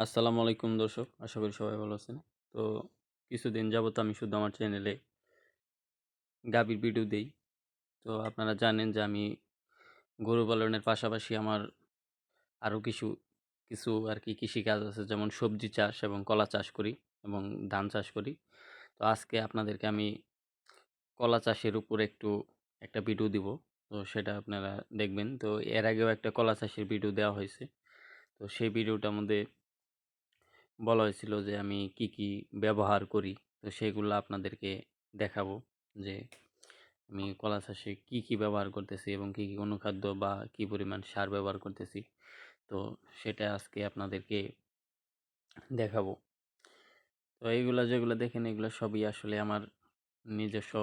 আসসালামু আলাইকুম দর্শক, আশা করি সবাই ভালো আছেন। তো কিছুদিন যাবত আমি শুধু আমার চ্যানেলে গাভীর ভিডিও দেই। তো আপনারা জানেন যে আমি গরু পালনের পাশাপাশি আমার আরও কিছু কিছু আর কি কৃষিকাজ আছে, যেমন সবজি চাষ এবং কলা চাষ করি এবং ধান চাষ করি। তো আজকে আপনাদেরকে আমি কলা চাষের উপর একটা ভিডিও দিব। তো সেটা আপনারা দেখবেন। তো এর আগেও একটা কলা চাষের ভিডিও দেওয়া হয়েছে। তো সেই ভিডিওটার মধ্যে বলা হয়েছিল যে আমি কি কি ব্যবহার করি। তো সেগুলো আপনাদেরকে দেখাবো যে আমি কলা চাষে কি কি ব্যবহার করতেছি এবং কি কি অনুখাদ্য বা কি পরিমাণ সার ব্যবহার করতেছি। তো সেটা আজকে আপনাদেরকে দেখাবো। তো এইগুলা যেগুলো দেখেন, এগুলো সবই আসলে আমার নিজস্ব,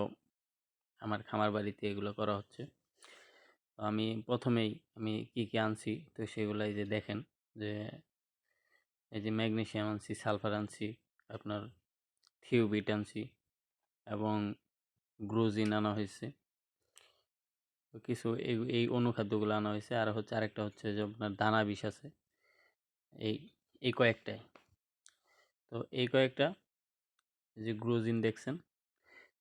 আমার খামার বাড়িতে এগুলো করা হচ্ছে। তো আমি প্রথমেই আমি কি কি আনছি, তো সেগুলাই যে দেখেন যে এই যে ম্যাগনেসিয়াম আনছি, সালফার আনছি, আপনার থিওবিট আনছি এবং গ্রোজিন আনা হয়েছে। তো কিছু এই অনুখাদ্যগুলো আনা হয়েছে। আর হচ্ছে আরেকটা হচ্ছে যে আপনার দানা বিষ আছে, এই এই কয়েকটাই। তো এই কয়েকটা যে গ্রোজিন দেখছেন,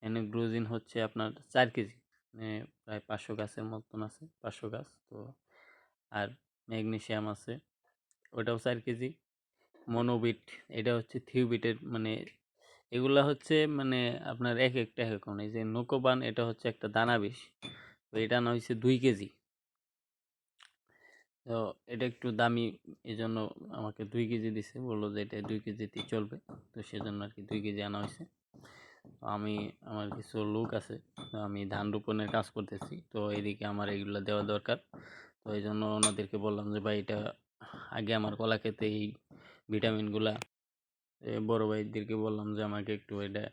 এখানে গ্রোজিন হচ্ছে আপনার 4 কেজি, মানে প্রায় 500 গাছের মতন আছে, 500 গাছ। তো আর ম্যাগনেসিয়াম আছে, ওটাও 4 কেজি। মনোবিট, এটা হচ্ছে থিওবিটের, মানে এগুলা হচ্ছে মানে আপনার এক একটা এখন এই যে নোকোবান, এটা হচ্ছে একটা দানা বিষ। তো এটা আনা হয়েছে 2 কেজি। তো এটা একটু দামি, এই জন্য আমাকে 2 কেজি দিছে, বললো যে এটা 2 কেজিতেই চলবে। তো সেজন্য আর কি 2 কেজি আনা হয়েছে। তো আমার কিছু লোক আছে, তো আমি ধান রোপণের কাজ করতেছি, তো এদিকে আমার এগুলো দেওয়া দরকার। তো এই জন্য ওনাদেরকে বললাম যে ভাই, এটা আগে আমার কলা খেতে এই ভিটামিনগুলা, বড় ভাইদেরকে বললাম যে আমাকে একটু এটা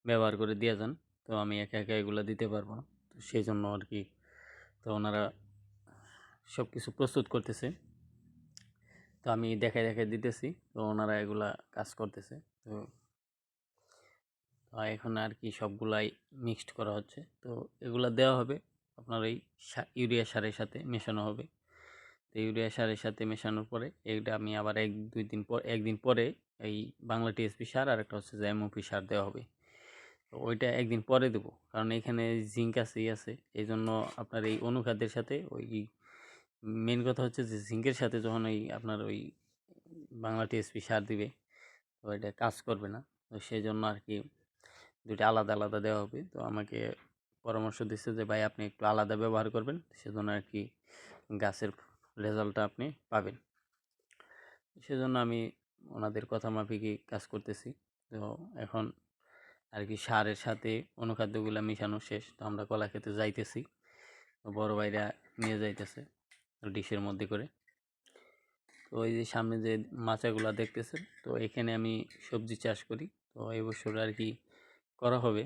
ব্যবহার করে দিয়ে যান। তো আমি একা একা এগুলো দিতে পারবো না, তো সেই জন্য আর কি। তো ওনারা সব কিছু প্রস্তুত করতেছে, তো আমি দেখাই দেখাই দিতেছি। তো ওনারা এগুলা কাজ করতেছে। তো এখন আর কি সবগুলাই মিক্সড করা হচ্ছে। তো এগুলা দেওয়া হবে আপনার এই ইউরিয়া সারের সাথে মেশানো হবে। তো ইউরিয়া সারের সাথে মেশানোর পরে এটা আমি আবার একদিন পরে এই বাংলা টিএসপি সার আর একটা হচ্ছে যে এমওপি সার দেওয়া হবে। তো ওইটা একদিন পরে দেবো, কারণ এখানে জিঙ্ক আছে এই জন্য আপনার এই অনুখাদ্যের সাথে ওই মেন কথা হচ্ছে যে জিঙ্কের সাথে যখন ওই আপনার ওই বাংলা টিএসপি সার দিবে, তো এটা কাজ করবে না। তো সেই জন্য আর কি দুইটা আলাদা আলাদা দেওয়া হবে। তো আমাকে পরামর্শ দিচ্ছে যে ভাই আপনি একটু আলাদা ব্যবহার করবেন, সেজন্য আর কি গাছের রেজাল্টটা আপনি পাবেন। সেজন্য আমি ওনাদের কথা মাফিকই কাজ করতেছি। তো এখন আর কি সারের সাথে অনুখাদ্যগুলো মিশানো শেষ। তো আমরা কলা খেতে যাইতেছি, তো বড় ভাইরা নিয়ে যাইতেছে ডিশের মধ্যে করে। তো ওই যে সামনে যে মাচাগুলা দেখতেছেন, তো এখানে আমি সবজি চাষ করি। তো এই বছর আর কি করা হবে।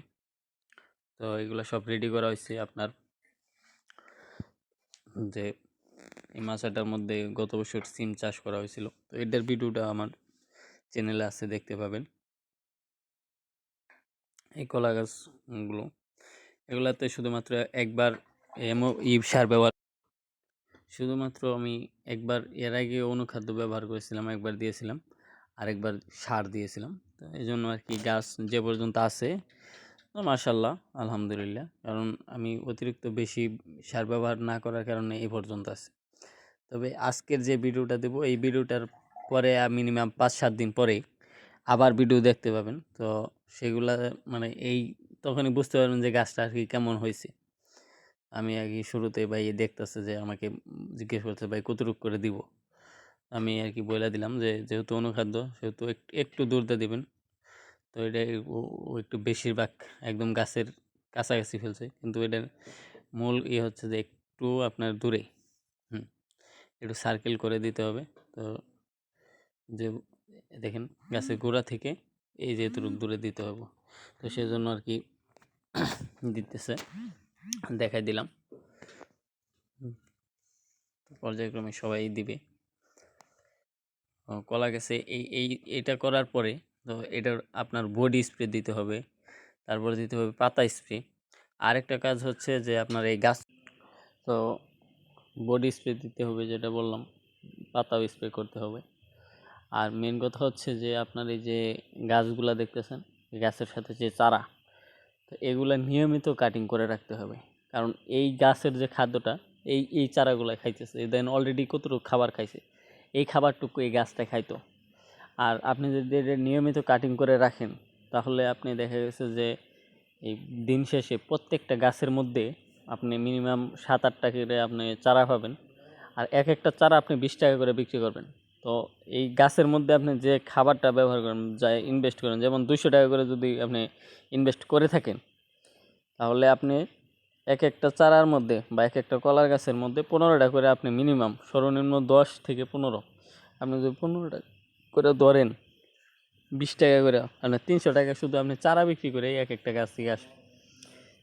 তো এগুলো সব রেডি করা হয়েছে আপনার, যে এই মাচাটার মধ্যে গত বছর সিম চাষ করা হয়েছিল। তো এটার ভিডিওটা আমার চ্যানেলে আছে, দেখতে পাবেন। এই কলা গাছগুলো, এগুলাতে শুধুমাত্র একবার সার ব্যবহার, শুধুমাত্র আমি একবার এর আগে অনুখাদ্য ব্যবহার করেছিলাম, একবার দিয়েছিলাম, আরেকবার সার দিয়েছিলাম। তো এই জন্য আর কি গাছ যে পর্যন্ত আছে, মাশাল্লাহ আলহামদুলিল্লাহ, কারণ আমি অতিরিক্ত বেশি সার ব্যবহার না করার কারণে এই পর্যন্ত আছে। তবে আজকের যে ভিডিওটা দেবো, এই ভিডিওটার পরে মিনিমাম 5-7 দিন পরে আবার ভিডিও দেখতে পাবেন। তো সেগুলা মানে তখনই বুঝতে পারবেন যে গাছটা আর কি কেমন হয়েছে। আমি আগে শুরুতে ভাই দেখতেছে যে আমাকে জিজ্ঞেস করছে ভাই কতটুকু করে দিব। আমি আর কি বলে দিলাম যে যেহেতু অনুখাদ্য, সেহেতু একটু দূরতে দিবেন। তো এটা ও একটু বেশিরভাগ একদম গাছের কাছাকাছি ফেলছে, কিন্তু এটার মূল হচ্ছে যে একটু আপনার দূরে, একটু সার্কেল করে দিতে হবে। তো যে দেখেন গাছের গোড়া থেকে এই যে এতটুকু দূরে দিতে হবে। তো সেজন্য আর কি দিতেছে, দেখাই দিলাম। পর্যায়ক্রমে সবাই দিবে। কলা গাছে এটা করার পরে, তো এটার আপনার বডি স্প্রে দিতে হবে, তারপরে দিতে হবে পাতা স্প্রে। আরেকটা কাজ হচ্ছে যে আপনার এই গাছ, তো বডি স্প্রে দিতে হবে যেটা বললাম, পাতাও স্প্রে করতে হবে। আর মেন কথা হচ্ছে যে আপনার এই যে গাছগুলা দেখতেছেন, গাছের সাথে যে চারা, তো এগুলা নিয়মিত কাটিং করে রাখতে হবে। কারণ এই গাছের যে খাদ্যটা এই চারাগুলা খাইতেছে, দেন অলরেডি কতটুকু খাবার খাইছে, এই খাবারটুকু এই গাছটা খাইতো। আর আপনি যদি এটা নিয়মিত কাটিং করে রাখেন, তাহলে আপনি দেখা গেছে যে এই দিন শেষে প্রত্যেকটা গাছের মধ্যে আপনি মিনিমাম 7-8টা করে আপনি চারা পাবেন। আর এক একটা চারা আপনি 20 টাকা করে বিক্রি করবেন। তো এই গাছের মধ্যে আপনি যে খাবারটা ব্যবহার করেন, যা ইনভেস্ট করেন, যেমন 200 টাকা করে যদি আপনি ইনভেস্ট করে থাকেন, তাহলে আপনি এক একটা চারার মধ্যে বা এক একটা কলার গাছের মধ্যে 15টা করে আপনি মিনিমাম সর্বনিম্ন 10 থেকে 15, আপনি যদি 15টা করে ধরেন, 20 টাকা করে মানে 300 টাকা শুধু আপনি চারা বিক্রি করে এক একটা গাছ থেকে আসে।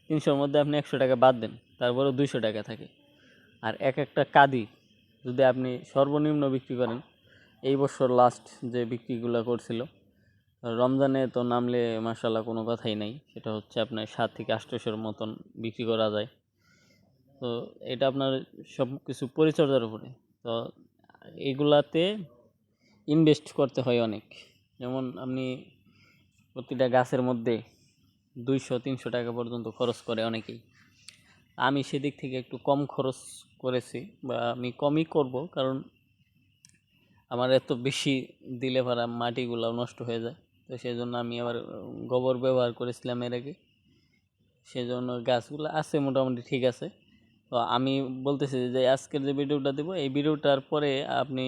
300-র মধ্যে আপনি 100 টাকা বাদ দেন, তারপরেও 200 টাকা থাকে। আর এক একটা কাঁদি যদি আপনি সর্বনিম্ন বিক্রি করেন, এই বছর লাস্ট যে বিক্রিগুলো করছিল রমজানে, তো নামলে মাশাআল্লাহ কোনো কথাই নাই, সেটা হচ্ছে আপনার 7 থেকে 800-র মতন বিক্রি করা যায়। তো এটা আপনার সব কিছু পরিচর্যার উপরে। তো এগুলাতে ইনভেস্ট করতে হয় অনেক। যেমন আপনি প্রতিটা গাছের মধ্যে 200-300 টাকা পর্যন্ত খরচ করে অনেকেই। আমি সেদিক থেকে একটু কম খরচ করেছি, বা আমি কমই করব, কারণ আমার এত বেশি দিলে পারা মাটিগুলো নষ্ট হয়ে যায়। তো সেই জন্য আমি আবার গোবর ব্যবহার করেছিলাম এর আগে, সেজন্য গাছগুলো আছে মোটামুটি ঠিক আছে। তো আমি বলতেছি যে আজকের যে ভিডিওটা দেবো, এই ভিডিওটার পরে আপনি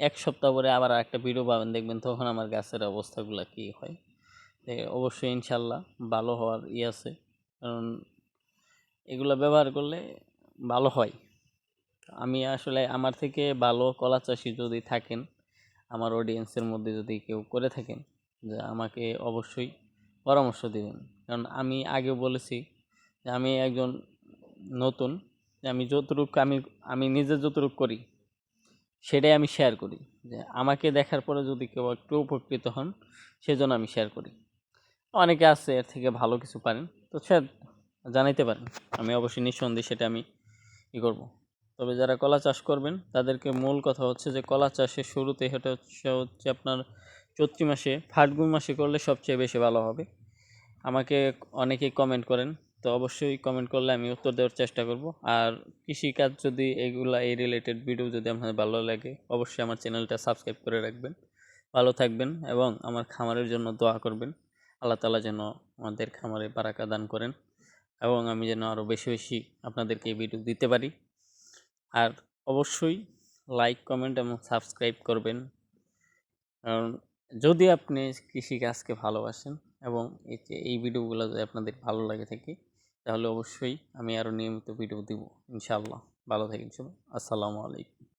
1 সপ্তাহ পরে আবার একটা ভিডিও পাবেন, দেখবেন তখন আমার গাছের অবস্থাগুলো কী হয়। অবশ্যই ইনশাল্লাহ ভালো হওয়ার আছে, কারণ এগুলো ব্যবহার করলে ভালো হয়। আমি আসলে আমার থেকে ভালো কলা চাষি যদি থাকেন, আমার অডিয়েন্সের মধ্যে যদি কেউ করে থাকেন, যে আমাকে অবশ্যই পরামর্শ দিবেন। কারণ আমি আগেও বলেছি যে আমি একজন নতুন, যে আমি যতটুকু আমি নিজে যতটুকু করি সেটাই আমি শেয়ার করি। যে আমাকে দেখার পরে যদি কেউ একটু উপকৃত হন, সেজন্য আমি শেয়ার করি। অনেকে আছে এর থেকে ভালো কিছু পারেন, তো সে জানাইতে পারেন, আমি অবশ্যই নিঃসন্দেহে সেটা আমি করব। তবে যারা কলা চাষ করবেন তাদেরকে মূল কথা হচ্ছে যে কলা চাষের শুরুতে এটা হচ্ছে আপনার চৈত্র মাসে, ফাল্গুন মাসে করলে সবচেয়ে বেশি ভালো হবে। আমাকে অনেকেই কমেন্ট করেন, তো অবশ্যই কমেন্ট করলে আমি উত্তর দেওয়ার চেষ্টা করব। আর কৃষিকাজ যদি এই রিলেটেড ভিডিও যদি আপনাদের ভালো লাগে, অবশ্যই আমার চ্যানেলটা সাবস্ক্রাইব করে রাখবেন। ভালো থাকবেন এবং আমার খামারের জন্য দোয়া করবেন। আল্লাহ তাআলা যেন আমাদের খামারে বারাকা দান করেন, এবং আমি যেন আরও বেশি বেশি আপনাদেরকে এই ভিডিও দিতে পারি। আর অবশ্যই লাইক, কমেন্ট এবং সাবস্ক্রাইব করবেন, কারণ যদি আপনি কৃষিকাজকে ভালোবাসেন এবং এই ভিডিওগুলো যদি আপনাদের ভালো লাগে থাকে, তাহলে অবশ্যই আমি আরও নিয়মিত ভিডিও দিব ইনশাআল্লাহ। ভালো থাকেন সবাই। আসসালামু আলাইকুম।